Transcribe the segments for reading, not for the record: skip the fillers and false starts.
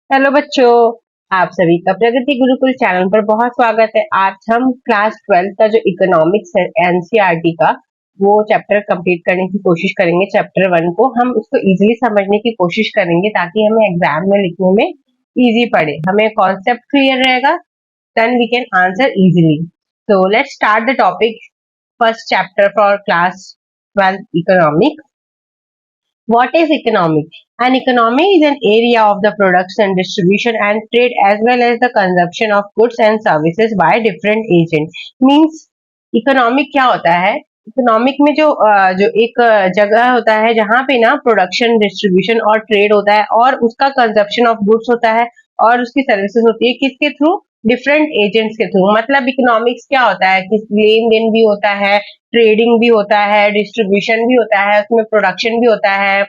Hello बच्चों, आप सभी का प्रगति गुरुकुल चैनल पर बहुत स्वागत है। आज हम क्लास 12 का जो इकोनॉमिक्स है एनसीईआरटी का वो चैप्टर कंप्लीट करने की कोशिश करेंगे। चैप्टर 1 को हम उसको इजीली समझने की कोशिश करेंगे ताकि हमें एग्जाम में लिखने में इजी पड़े, हमें कॉन्सेप्ट क्लियर रहेगा, then we can answer easily. So let's start the topic. First chapter for class 12 economics. What is economic? An economy is an area of the production, distribution and trade as well as the consumption of goods and services by different agents. Means economic क्या होता है? Economic में जो एक जगह होता है जहाँ पे ना प्रोडक्शन, डिस्ट्रीब्यूशन और ट्रेड होता है और उसका कंजप्शन ऑफ गुड्स होता है और उसकी सर्विसेज होती है किसके थ्रू? डिफरेंट एजेंट्स के थ्रू। मतलब इकोनॉमिक्स क्या होता है कि लेन देन भी होता है, ट्रेडिंग भी होता है, डिस्ट्रीब्यूशन भी होता है, उसमें प्रोडक्शन भी होता है,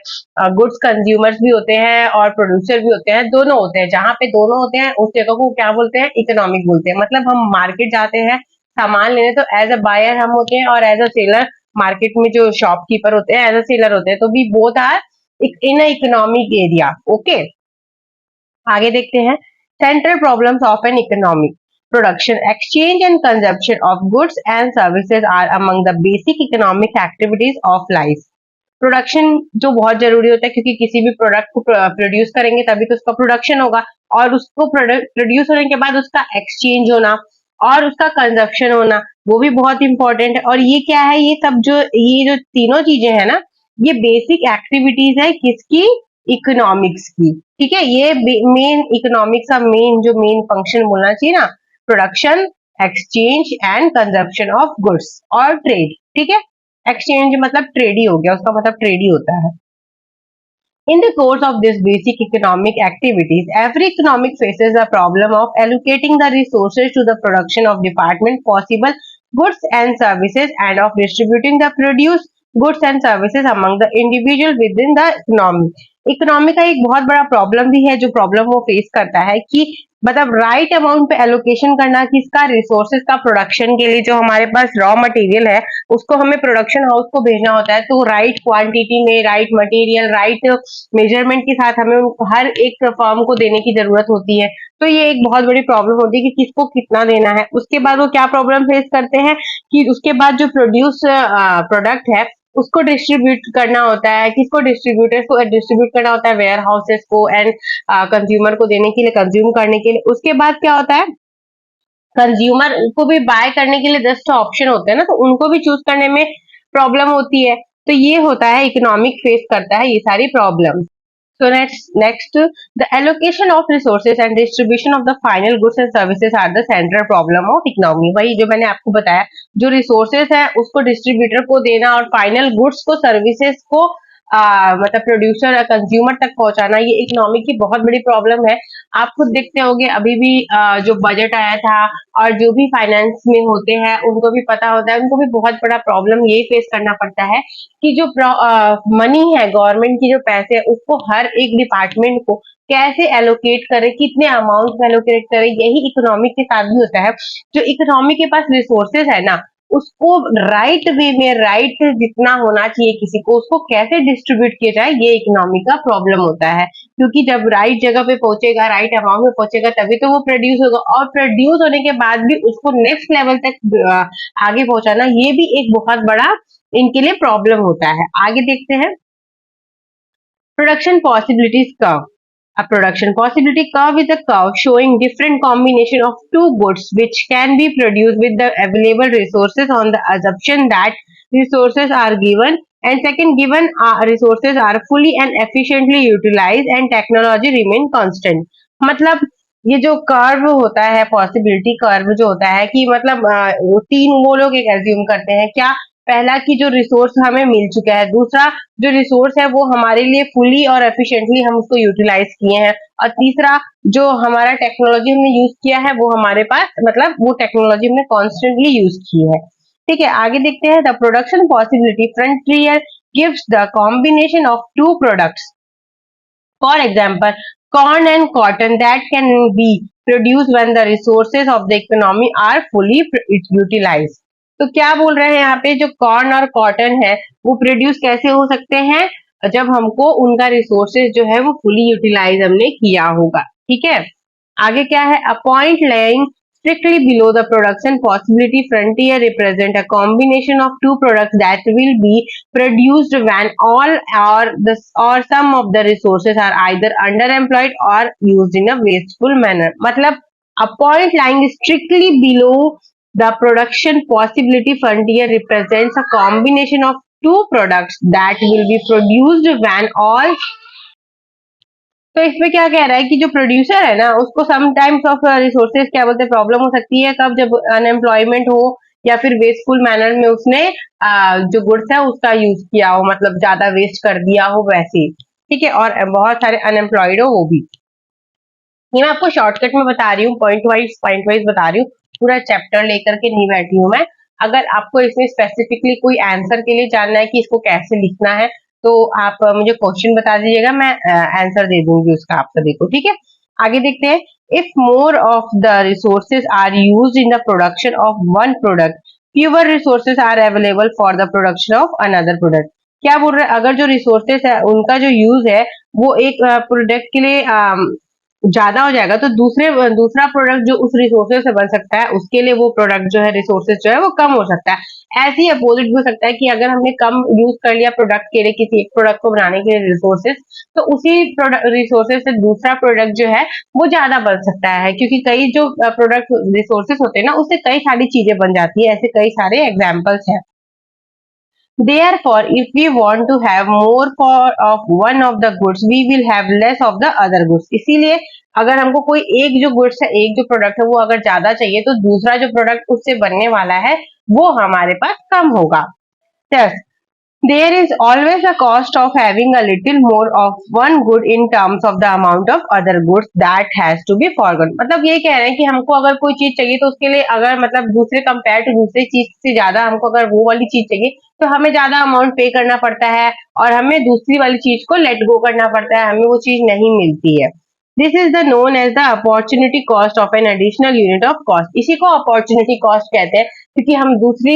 गुड्स कंज्यूमर्स भी होते हैं और प्रोड्यूसर भी होते हैं, दोनों होते हैं। जहाँ पे दोनों होते हैं उस जगह को क्या बोलते हैं? इकोनॉमिक बोलते हैं। मतलब हम मार्केट जाते हैं सामान लेने तो एज अ बायर हम होते हैं और एज अ सेलर मार्केट में जो शॉपकीपर होते हैं एज अ सेलर होते हैं। तो we both are in a economic area. Okay, आगे देखते हैं। Central problems of an economic production, exchange and consumption of goods and services are among the basic economic activities of life. Production जो बहुत जरूरी होता है क्योंकि किसी भी प्रोडक्ट को प्रोड्यूस करेंगे तभी तो उसका प्रोडक्शन होगा और उसको प्रोड्यूस होने के बाद उसका एक्सचेंज होना और उसका कंजप्शन होना वो भी बहुत इंपॉर्टेंट है। और ये क्या है? ये जो तीनों चीजें हैं ना, ये बेसिक एक्टिविटीज है किसकी? इकोनॉमिक्स की। ठीक है, ये मेन इकोनॉमिक्स का मेन फंक्शन बोलना चाहिए ना, production, exchange and consumption of goods और ट्रेड। ठीक है, एक्सचेंज मतलब ट्रेड ही हो गया, उसका मतलब ट्रेड ही होता है। In the course of this basic economic activities, every economic faces the problem of allocating the resources to the production of department possible goods and services and of distributing the produced goods and services among the individual within the economy. Economy का एक बहुत बड़ा problem भी है, जो problem वो face करता है कि मतलब राइट अमाउंट पे एलोकेशन करना किसका? रिसोर्सेज का। प्रोडक्शन के लिए जो हमारे पास रॉ मटेरियल है उसको हमें प्रोडक्शन हाउस को भेजना होता है, तो राइट क्वांटिटी में, राइट मटेरियल, राइट मेजरमेंट के साथ हमें हर एक फर्म को देने की जरूरत होती है। तो ये एक बहुत बड़ी प्रॉब्लम होती है कि किसको कितना देना है। उसके बाद वो क्या प्रॉब्लम फेस करते हैं कि उसके बाद जो प्रोड्यूस प्रोडक्ट है उसको डिस्ट्रीब्यूट करना होता है। किसको? डिस्ट्रीब्यूटर्स को डिस्ट्रीब्यूट करना होता है, वेयर हाउसेस को एंड कंज्यूमर को देने के लिए, कंज्यूम करने के लिए। उसके बाद क्या होता है? कंज्यूमर को भी बाय करने के लिए 10 ऑप्शन होते हैं ना, तो उनको भी चूज करने में प्रॉब्लम होती है। तो ये होता है, इकोनॉमिक फेस करता है ये सारी problem. So next, the allocation of resources and distribution of the final goods and services are the central problem of economy. वही जो मैंने आपको बताया, जो रिसोर्सेस है उसको डिस्ट्रीब्यूटर को देना और फाइनल गुड्स को, सर्विसेज को मतलब प्रोड्यूसर या कंज्यूमर तक पहुंचाना, ये इकोनॉमी की बहुत बड़ी प्रॉब्लम है। आप खुद देखते होंगे अभी भी जो बजट आया था और जो भी फाइनेंस में होते हैं उनको भी पता होता है, उनको भी बहुत बड़ा प्रॉब्लम ये फेस करना पड़ता है कि जो मनी है, गवर्नमेंट की जो पैसे है उसको हर एक डिपार्टमेंट को कैसे एलोकेट करे, कितने अमाउंट में एलोकेट करे। यही इकोनॉमिक के साथ भी होता है। जो इकोनॉमी के पास रिसोर्सेज है ना, उसको राइट वे में, राइट जितना होना चाहिए किसी को, उसको कैसे डिस्ट्रीब्यूट किया जाए, ये इकोनॉमी का प्रॉब्लम होता है। क्योंकि जब राइट जगह पे पहुंचेगा, राइट अमाउंट में पहुंचेगा, तभी तो वो प्रोड्यूस होगा और प्रोड्यूस होने के बाद भी उसको नेक्स्ट लेवल तक आगे पहुंचाना, ये भी एक बहुत बड़ा इनके लिए प्रॉब्लम होता है। आगे देखते हैं। Production possibilities curve. A production possibility curve is a curve showing different combination of two goods which can be produced with the available resources on the assumption that resources are given and second given resources are fully and efficiently utilized and technology remain constant. मतलब ये जो curve होता है, possibility curve जो होता है कि मतलब वो लोग एक एज्यूम करते हैं क्या? पहला कि जो रिसोर्स हमें मिल चुका है, दूसरा जो रिसोर्स है वो हमारे लिए फुली और एफिशिएंटली हम उसको यूटिलाइज किए हैं, और तीसरा जो हमारा टेक्नोलॉजी हमने यूज किया है वो हमारे पास, मतलब वो टेक्नोलॉजी हमने कॉन्स्टेंटली यूज की है। ठीक है, आगे देखते हैं। The production possibility frontier gives the combination of two products, for example corn and cotton, that can be produced when the resources of the economy are fully utilized. तो क्या बोल रहे हैं यहाँ पे? जो कॉर्न और कॉटन है वो प्रोड्यूस कैसे हो सकते हैं? जब हमको उनका रिसोर्सेज जो है वो फुली यूटिलाइज हमने किया होगा। ठीक है। आगे क्या है, a point lying strictly below the production possibility frontier represent a combination of two products that will be produced when all or some of the resources are either underemployed or used in a wasteful manner. मतलब a point lying strictly below the production possibility frontier represents a combination of two products that will be produced when all, तो इसमें क्या कह रहा है कि जो producer है ना उसको सम टाइम्स ऑफ रिसोर्सेज क्या बोलते हैं प्रॉब्लम हो सकती है, कब, जब अनएम्प्लॉयमेंट हो या फिर वेस्टफुल मैनर में उसने जो गुड्स है उसका यूज किया हो, मतलब ज्यादा वेस्ट कर दिया हो वैसे, ठीक है, और बहुत सारे अनएम्प्लॉयड हो वो भी। ये मैं आपको शॉर्टकट में बता रही हूँ, पॉइंट वाइज बता रही हूँ, पूरा चैप्टर लेकर के नहीं बैठी हूँ मैं। अगर आपको इसमें स्पेसिफिकली कोई आंसर के लिए जानना है कि इसको कैसे लिखना है तो आप मुझे क्वेश्चन बता दीजिएगा, मैं आंसर दे दूंगी उसका आपका, देखो ठीक है। आगे देखते हैं, if more of the resources are used in the production of one product, fewer resources are available for the production of another product. क्या बोल रहे हैं, अगर जो रिसोर्सेज है उनका जो यूज है वो एक प्रोडक्ट के लिए ज्यादा हो जाएगा तो दूसरा प्रोडक्ट जो उस रिसोर्सेज से बन सकता है उसके लिए वो प्रोडक्ट जो है, रिसोर्सेज जो है वो कम हो सकता है। ऐसे ही अपोजिट भी हो सकता है कि अगर हमने कम यूज कर लिया प्रोडक्ट के लिए, किसी एक प्रोडक्ट को बनाने के लिए रिसोर्सेज, तो उसी रिसोर्सेज से दूसरा प्रोडक्ट जो है वो ज्यादा बन सकता है, क्योंकि कई जो प्रोडक्ट रिसोर्सेज होते हैं ना उससे कई सारी चीजें बन जाती है, ऐसे कई सारे एग्जाम्पल्स हैं। Therefore, if we want to have more of one of the goods, we will have less of the other goods. इसीलिए अगर हमको कोई एक जो गुड्स है, एक जो प्रोडक्ट है वो अगर ज्यादा चाहिए तो दूसरा जो प्रोडक्ट उससे बनने वाला है वो हमारे पास कम होगा। Thus, there is always a cost of having a little more of one good in terms of the amount of other goods that has to be forgone। मतलब ये कह रहे हैं कि हमको अगर कोई चीज चाहिए तो उसके लिए अगर मतलब दूसरे कंपेयर टू दूसरी चीज से ज्यादा हमको अगर वो वाली चीज चाहिए तो हमें ज्यादा अमाउंट पे करना पड़ता है और हमें दूसरी वाली चीज को लेट गो करना पड़ता है, हमें वो चीज नहीं मिलती है। This is the known as the opportunity cost of an additional unit of cost. इसी को अपॉर्चुनिटी कॉस्ट कहते हैं, क्योंकि हम दूसरी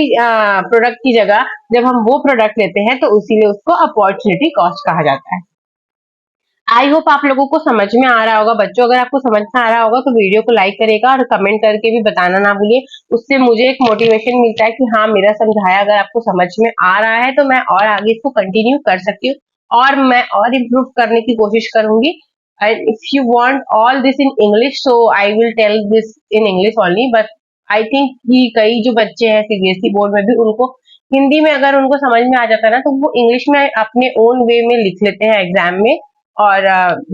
प्रोडक्ट की जगह जब हम वो प्रोडक्ट लेते हैं तो इसीलिए उसको अपॉर्चुनिटी कॉस्ट कहा जाता है। आई होप आप लोगों को समझ में आ रहा होगा बच्चों। अगर आपको समझ में आ रहा होगा तो वीडियो को लाइक करेगा और कमेंट करके भी बताना ना भूलिए, उससे मुझे एक मोटिवेशन मिलता है कि हाँ मेरा समझाया अगर आपको समझ में आ रहा है तो मैं और आगे इसको कंटिन्यू कर सकती हूँ और मैं और इम्प्रूव करने की कोशिश करूंगी। And if you want all this in English so I will tell this in English only, but I think कि कई जो बच्चे हैं सीबीएसई बोर्ड में भी उनको हिंदी में अगर उनको समझ में आ जाता है ना तो वो इंग्लिश में अपने ओन वे में लिख लेते हैं एग्जाम में। और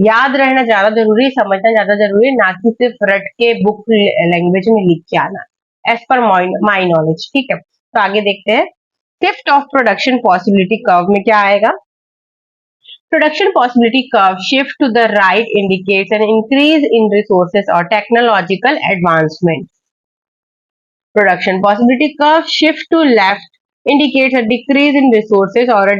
याद रहना ज्यादा जरूरी है, समझना ज्यादा जरूरी है, ना कि सिर्फ रट के बुक लैंग्वेज में लिख के आना, एज पर माई नॉलेज, ठीक है। तो आगे देखते हैं, shift of production possibility curve में क्या आएगा। Production possibility curve shift to the right indicates an increase in resources और technological advancement. Production possibility curve shift to left indicates a decrease in resources or a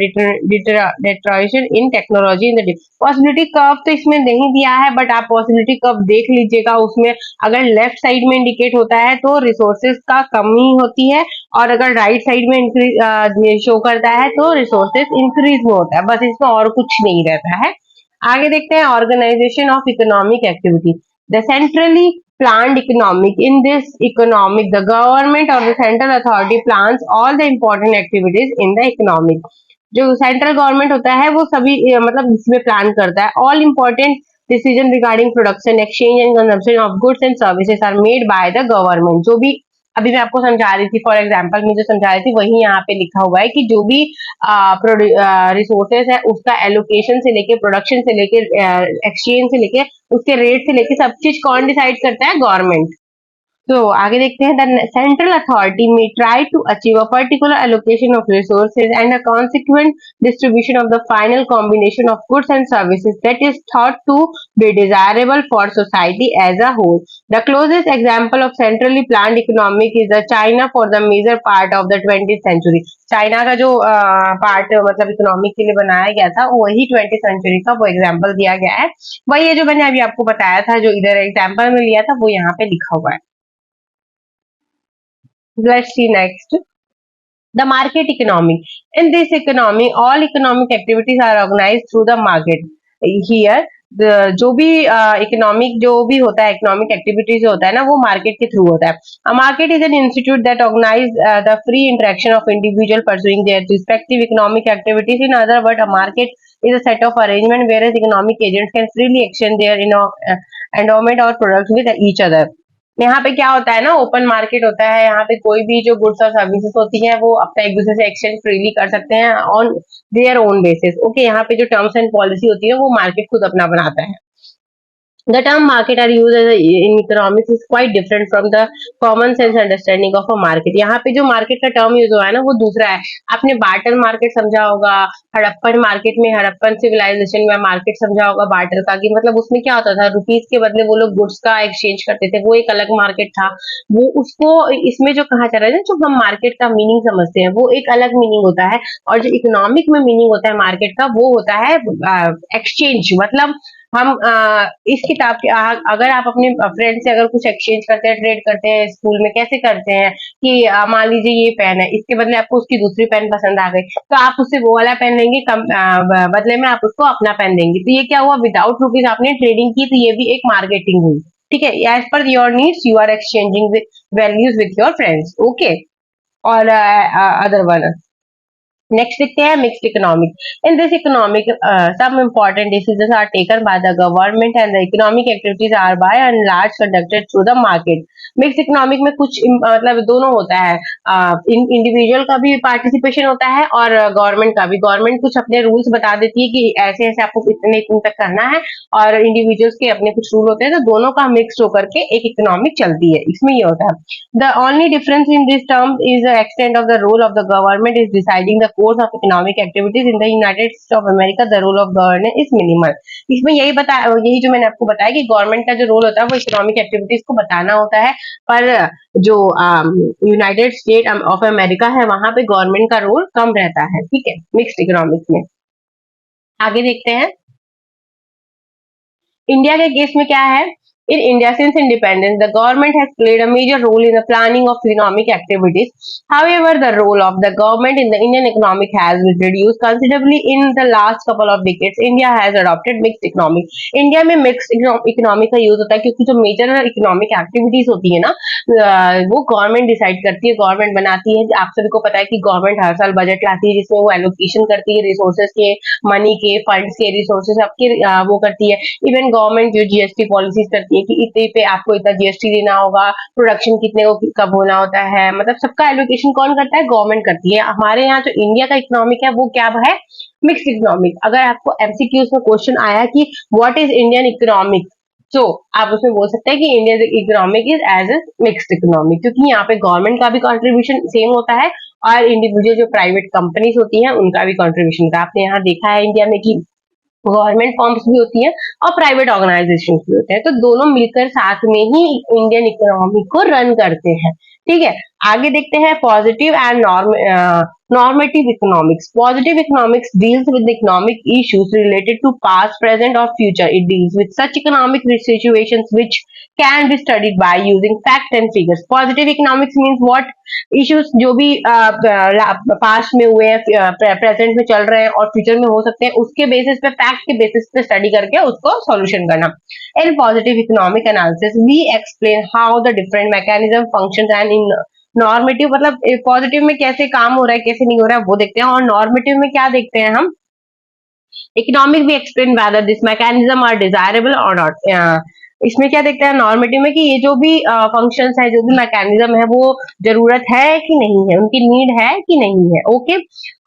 deterioration in technology in the possibility curve तो इसमें नहीं दिया है, but आप possibility curve देख लीजिएगा, उसमें अगर लेफ्ट साइड में इंडिकेट होता है तो रिसोर्सेज का कमी होती है और अगर राइट साइड में इंक्रीज शो करता है तो रिसोर्सेज इंक्रीज में होता है, बस इसमें और कुछ नहीं रहता है। आगे देखते हैं, organisation of economic activity. The centrally planned economic. In this economic, the government or the central authority plans all the important activities in the economic. जो सेंट्रल गवर्नमेंट होता है वो सभी मतलब इसमें प्लान करता है। All important decision regarding production, exchange and consumption of goods and services are made by the government. जो भी अभी मैं आपको समझा रही थी, फॉर एग्जाम्पल मैं जो समझा रही थी वही यहाँ पे लिखा हुआ है कि जो भी रिसोर्सेज है उसका एलोकेशन से लेके, प्रोडक्शन से लेके, एक्सचेंज से लेके, उसके रेट से लेके सब चीज कौन डिसाइड करता है, गवर्नमेंट। तो आगे देखते हैं, the central authority may try to achieve a particular allocation of resources and a consequent distribution of the final combination of goods and services that is thought to be desirable for society as a whole. The closest example of centrally planned economic is the China for the major part of the 20th century. China का जो part मतलब economic के लिए बनाया गया था वही 20th century का वो एग्जाम्पल दिया गया है। वही है जो मैंने अभी आपको बताया था, जो इधर एग्जाम्पल में लिया था वो यहाँ पे लिखा हुआ है। Let's see next. The market economy. In this economy, all economic activities are organized through the market. Here, जो भी इकोनॉमिक जो भी होता है, इकोनॉमिक एक्टिविटी जो होता है ना, वो मार्केट के थ्रू होता है. A market is an institute that organize the free interaction of individual pursuing their respective economic activities. In other words, a market is a set of arrangement whereas economic agents can freely exchange their endowment or products with each other. यहाँ पे क्या होता है ना, open market होता है. यहाँ पे कोई भी जो गुड्स और सर्विसेज होती है वो अपना एक दूसरे से एक्सचेंज फ्रीली कर सकते हैं on their own basis. Okay, यहाँ पे जो टर्म्स एंड पॉलिसी होती है वो मार्केट खुद अपना बनाता है. The term market are used in economics is quite different from the common sense understanding of a market. यहाँ पे जो मार्केट का टर्म यूज हुआ है ना वो दूसरा है. आपने बार्टर मार्केट समझा होगा, हड़प्पन मार्केट में, हड़प्पन सिविलाइजेशन में मार्केट समझा होगा बार्टर का, कि मतलब उसमें क्या होता था, रुपीज के बदले वो लोग गुड्स का एक्सचेंज करते थे. वो एक अलग मार्केट था. वो उसको इसमें जो कहा जा रहा है ना, जो हम मार्केट का मीनिंग समझते हैं वो एक अलग मीनिंग होता है, और जो इकोनॉमिक में मीनिंग होता है मार्केट का वो होता है एक्सचेंज. मतलब हम इस किताब के अगर आप अपने फ्रेंड से अगर कुछ एक्सचेंज करते हैं, ट्रेड करते हैं, स्कूल में कैसे करते हैं कि मान लीजिए ये पेन है, इसके बदले आपको उसकी दूसरी पेन पसंद आ गई, तो आप उससे वो वाला पेन लेंगे, बदले में आप उसको अपना पेन देंगे. तो ये क्या हुआ, विदाउट रुपीज आपने ट्रेडिंग की, तो ये भी एक मार्केटिंग हुई. ठीक है, as per your needs you are exchanging values with your friends. Okay, और अदर वन. Next देखते हैं mixed economic. In this economic, some important decisions are taken by the government and the economic activities are by and large conducted through the market. Mixed economic में कुछ मतलब दोनों होता है. Individual का भी पार्टिसिपेशन होता है और गवर्नमेंट का भी. गवर्नमेंट कुछ अपने रूल्स बता देती है कि ऐसे ऐसे आपको इतने इतने तक करना है, और इंडिविजुअल्स के अपने कुछ रूल होते हैं, तो दोनों का मिक्स होकर के एक इकोनॉमिक चलती है. इसमें ये होता है. The only difference in this term is the extent of the role of the government is deciding the course of economic activities. In the United States of America, the role of government is minimal. इसमें यही जो मैंने आपको बताया कि government का जो role होता है वो इकोनॉमिक एक्टिविटीज को बताना होता है, पर जो यूनाइटेड स्टेट ऑफ अमेरिका है वहां पे गवर्नमेंट का रोल कम रहता है. ठीक है, मिक्स्ड इकोनॉमिक्स में. आगे देखते हैं इंडिया के केस में क्या है. In India, since independence, the government has played a major role in the planning of economic activities. However, the role of the government in the Indian economic has been reduced considerably in the last couple of decades. India has adopted mixed economic. India में mixed economic का use होता है क्योंकि जो major economic activities होती है ना, वो गवर्नमेंट डिसाइड करती है, गवर्नमेंट बनाती है. आप सभी को पता है कि गवर्नमेंट हर साल बजट लाती है जिसमें वो एलोकेशन करती है रिसोर्सेज के, मनी के, फंड्स के, रिसोर्सेज सबके वो करती है. इवन गवर्नमेंट जो जीएसटी पॉलिसीज करती है कि इतने पे आपको इतना जीएसटी देना होगा, प्रोडक्शन कितने को कब होना होता है, मतलब सबका एलोकेशन कौन करता है, गवर्नमेंट करती है. हमारे यहाँ जो इंडिया का इकोनॉमिक है वो क्या है, मिक्स्ड इकोनॉमिक. अगर आपको एमसीक्यूज में क्वेश्चन आया कि व्हाट इज इंडियन इकोनॉमिक, तो आप उसमें बोल सकते हैं कि Indian economic is as a mixed economic, क्योंकि यहाँ पे गवर्नमेंट का भी कंट्रीब्यूशन सेम होता है और इंडिविजुअल जो प्राइवेट कंपनीज होती हैं उनका भी कंट्रीब्यूशन होता है. आपने यहाँ देखा है इंडिया में कि गवर्नमेंट फॉर्म्स भी होती है और प्राइवेट ऑर्गेनाइजेशन भी होते हैं, तो दोनों मिलकर साथ में ही इंडियन इकोनॉमी को रन करते हैं. ठीक है, आगे देखते हैं positive and normative economics. Positive economics deals with the economic issues related to past, present or future. It deals with such economic situations which can be studied by using fact and figures. Positive economics means what issues जो भी past में हुए हैं, present में चल रहे हैं और फ्यूचर में हो सकते हैं, उसके बेसिस पे, फैक्ट के बेसिस पे स्टडी करके उसको सॉल्यूशन करना. In positive economic analysis, we explain how the different mechanism functions and in normative मतलब पॉजिटिव में कैसे काम हो रहा है, कैसे नहीं हो रहा है वो देखते हैं, और नॉर्मेटिव में क्या देखते हैं हम, इकोनॉमिक भी explain whether this mechanism are desirable और नॉट. इसमें क्या देखते हैं नॉर्मेटिव में कि ये जो भी फंक्शंस है, जो भी मैकेनिज्म है, वो जरूरत है कि नहीं है, उनकी नीड है कि नहीं है. Okay,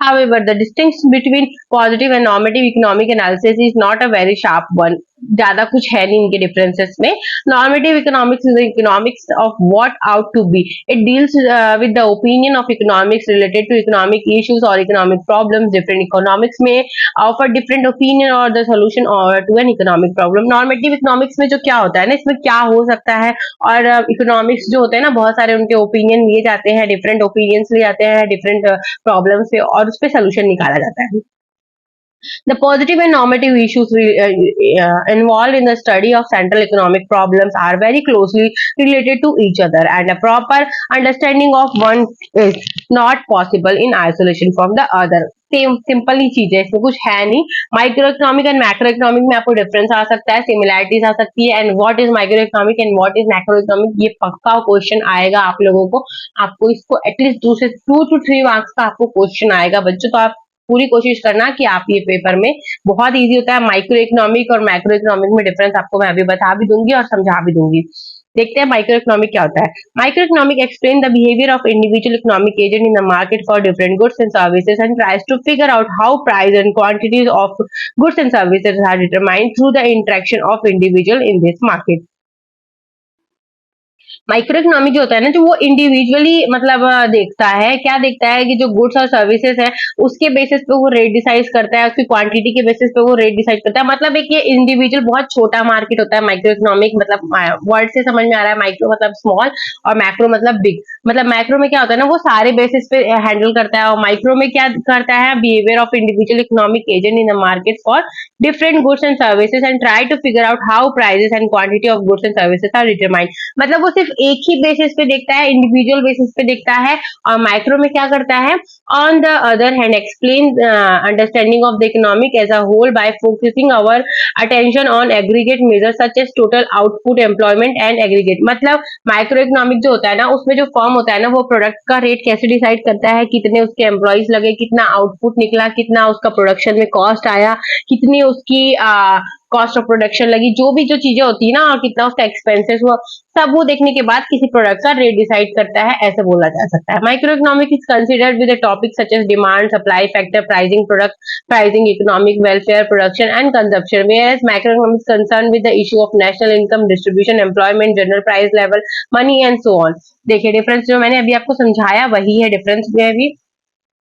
however the distinction between positive and normative economic analysis is not a very sharp one. ज्यादा कुछ है नहीं इनके डिफरेंसेस में. Normative economics is economics of what ought to be. It deals with the opinion of economics related to economic issues और economic problems. Different economics may offer different opinion और the solution और to an economic problem. Normative economics में जो क्या होता है ना, इसमें क्या हो सकता है, और इकोनॉमिक्स जो होते हैं ना, बहुत सारे उनके ओपिनियन लिए जाते हैं, डिफरेंट ओपिनियंस लिए जाते हैं डिफरेंट प्रॉब्लम्स पे, और उस पर सोल्यूशन निकाला जाता है. The positive and normative issues involved in the study of central economic problems are very closely related to each other, and a proper understanding of one is not possible in isolation from the other. Same simple ही चीज है, इसमें कुछ है नहीं। Micro economic and macro economic में आपको difference आ सकता है, सिमिलैरिटीज आ सकती है, and what is micro economic and what is macro economic, ये पक्का क्वेश्चन आएगा आप लोगों को। आपको इसको एटलीस्ट 2 से 3 मार्क्स का आपको क्वेश्चन आएगा बच्चों। तो आप पूरी कोशिश करना कि आप ये पेपर में, बहुत इजी होता है माइक्रो इकोनॉमिक और मैक्रो इकोनॉमिक में डिफरेंस आपको मैं अभी बता भी दूंगी और समझा भी दूंगी। देखते हैं माइक्रो इकोनॉमिक क्या होता है। Micro economic explain the behaviour of individual economic agent in the market for different goods and services and tries to figure out how price and quantities of goods and services are determined through the interaction of individual in this market. Micro economic जो होता है ना, जो वो individually मतलब देखता है, क्या देखता है कि जो गुड्स और सर्विसेज है उसके बेसिस पे वो रेट डिसाइड करता है, उसकी क्वांटिटी के बेसिस पे वो रेट डिसाइड करता है। मतलब एक ये इंडिविजुअल बहुत छोटा मार्केट होता है माइक्रो इकोनॉमिक, मतलब वर्ड से समझ में आ रहा है, माइक्रो मतलब स्मॉल और मैक्रो मतलब बिग। मतलब मैक्रो में क्या होता है ना, वो सारे बेसिस पे हैंडल करता है, और माइक्रो में क्या करता है, behaviour of individual economic agent in the market for different goods and services and try to figure out how prices and quantity of goods and services are determined. मतलब वो सिर्फ एक ही बेसिस पे देखता है, इंडिविजुअल बेसिस पे देखता है। और माइक्रो में क्या करता है, on the other hand explain understanding of the economic as a whole by focusing our attention on aggregate measures such as total output, employment and aggregate. मतलब माइक्रो इकोनॉमिक जो होता है ना, उसमें जो फॉर्म होता है ना, वो प्रोडक्ट का रेट कैसे डिसाइड करता है, कितने उसके एम्प्लॉयज लगे, कितना आउटपुट निकला, कितना उसका प्रोडक्शन में कॉस्ट आया, कितनी उसकी कॉस्ट ऑफ प्रोडक्शन लगी, जो भी जो चीजें होती है ना, और कितना उसका एक्सपेंसेस हुआ, सब वो देखने के बाद किसी प्रोडक्ट का रेट डिसाइड करता है, ऐसे बोला जा सकता है। Micro economic is considered with topic such as demand, supply factor, pricing, product pricing, economic welfare, production and consumption, where micro economic concern with the issue of national income distribution, employment, general price level, money and so on. देखिए difference जो मैंने अभी आपको समझाया वही है difference में भी।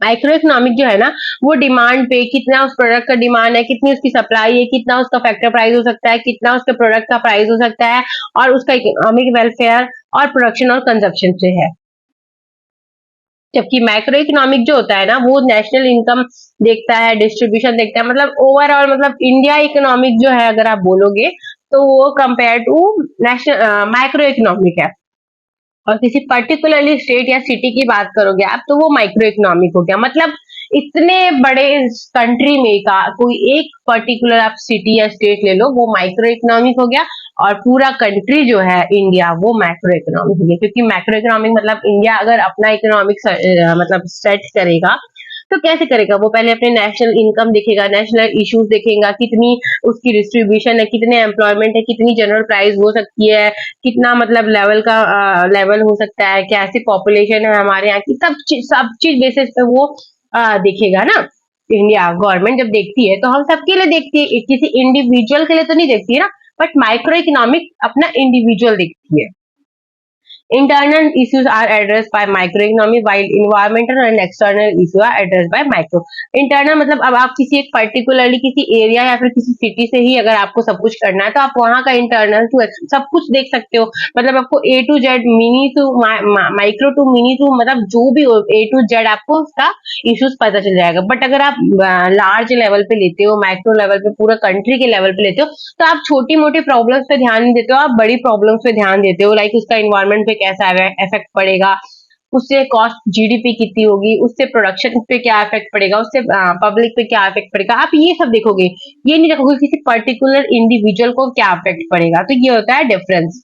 माइक्रो इकोनॉमिक जो है ना, वो डिमांड पे, कितना उस प्रोडक्ट का डिमांड है, कितनी उसकी सप्लाई है, कितना उसका फैक्टर प्राइस हो सकता है, कितना उसके प्रोडक्ट का प्राइस हो सकता है, और उसका इकोनॉमिक वेलफेयर और प्रोडक्शन और कंजप्शन से है। जबकि मैक्रो इकोनॉमिक जो होता है ना, वो नेशनल इनकम देखता है, डिस्ट्रीब्यूशन देखता है, मतलब ओवरऑल, मतलब इंडिया इकोनॉमिक जो है अगर आप बोलोगे तो वो compare to national macro economic है। और किसी पर्टिकुलरली स्टेट या सिटी की बात करोगे आप, तो वो माइक्रो इकोनॉमिक हो गया। मतलब इतने बड़े कंट्री में का कोई एक पर्टिकुलर आप सिटी या स्टेट ले लो, वो माइक्रो इकोनॉमिक हो गया, और पूरा कंट्री जो है इंडिया, वो मैक्रो इकोनॉमिक हो गया। क्योंकि मैक्रो इकोनॉमिक मतलब इंडिया अगर अपना इकोनॉमिक मतलब सेट करेगा तो कैसे करेगा, वो पहले अपने नेशनल इनकम देखेगा, नेशनल इश्यूज देखेगा, कितनी उसकी डिस्ट्रीब्यूशन है, कितने एम्प्लॉयमेंट है, कितनी जनरल प्राइस हो सकती है, कितना मतलब लेवल का लेवल हो सकता है, कैसी पॉपुलेशन है हमारे यहाँ की, सब चीज बेसिस पे वो देखेगा ना। इंडिया गवर्नमेंट जब देखती है तो हम सबके लिए देखती है, किसी इंडिविजुअल के लिए तो नहीं देखती है ना, बट माइक्रो इकोनॉमिक अपना इंडिविजुअल देखती है। Internal issues are addressed by microeconomy while environmental and external issues are addressed by macro. Internal मतलब अब आप किसी एक पर्टिकुलरली किसी एरिया या फिर किसी सिटी से ही अगर आपको सब कुछ करना है तो आप वहां का इंटरनल टू सब कुछ देख सकते हो। मतलब आपको A to Z, mini to micro to mini to, मतलब जो भी हो A to Z आपको उसका इश्यूज पता चल जाएगा। बट अगर आप लार्ज लेवल पे लेते हो, माइक्रो लेवल पे, पूरा कंट्री के लेवल पे लेते हो, तो आप छोटी मोटी प्रॉब्लम्स पे ध्यान नहीं देते हो, आप बड़ी प्रॉब्लम्स पे ध्यान देते हो। लाइक उसका इन्वायरमेंट पे कैसा इफेक्ट पड़ेगा, उससे कॉस्ट जीडीपी कितनी होगी, उससे प्रोडक्शन पे क्या इफेक्ट पड़ेगा, उससे पब्लिक पे क्या इफेक्ट पड़ेगा, आप ये सब देखोगे। ये नहीं देखोगे किसी पर्टिकुलर इंडिविजुअल को क्या इफेक्ट पड़ेगा। तो ये होता है डिफरेंस।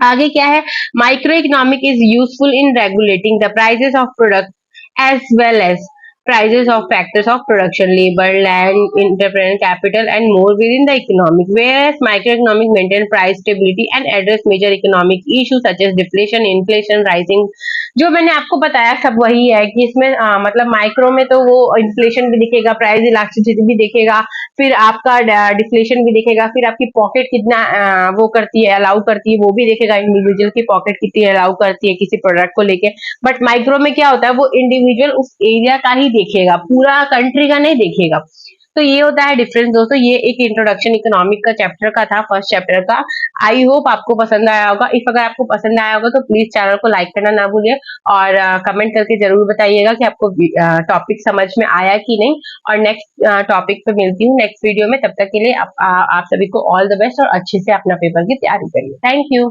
आगे क्या है, micro economic is useful in regulating the prices of product as well as prices of factors of production, labor, land, entrepreneur capital, and more within the economic. Whereas microeconomic maintain price stability and address major economic issues such as deflation, inflation, rising. जो मैंने आपको बताया सब वही है कि इसमें मतलब माइक्रो में तो वो इन्फ्लेशन भी दिखेगा, प्राइस इलास्टिसिटी भी दिखेगा, फिर आपका डिफ्लेशन भी दिखेगा, फिर आपकी पॉकेट कितना वो करती है, अलाउ करती है, वो भी देखेगा, इंडिविजुअल की पॉकेट कितनी अलाउ करती है किसी प्रोडक्ट को लेके। बट माइक्रो में क्या होता है, वो इंडिविजुअल उस एरिया का ही देखेगा, पूरा कंट्री का नहीं देखेगा। तो ये होता है डिफरेंस दोस्तों। ये एक इंट्रोडक्शन इकोनॉमिक का चैप्टर का था, फर्स्ट चैप्टर का। आई होप आपको पसंद आया होगा। इफ अगर आपको पसंद आया होगा तो प्लीज चैनल को लाइक करना ना भूलिए, और कमेंट करके जरूर बताइएगा कि आपको टॉपिक समझ में आया कि नहीं। और नेक्स्ट टॉपिक पे मिलती हूँ नेक्स्ट वीडियो में। तब तक के लिए आप सभी को ऑल द बेस्ट, और अच्छे से अपना पेपर की तैयारी करिए। Thank you.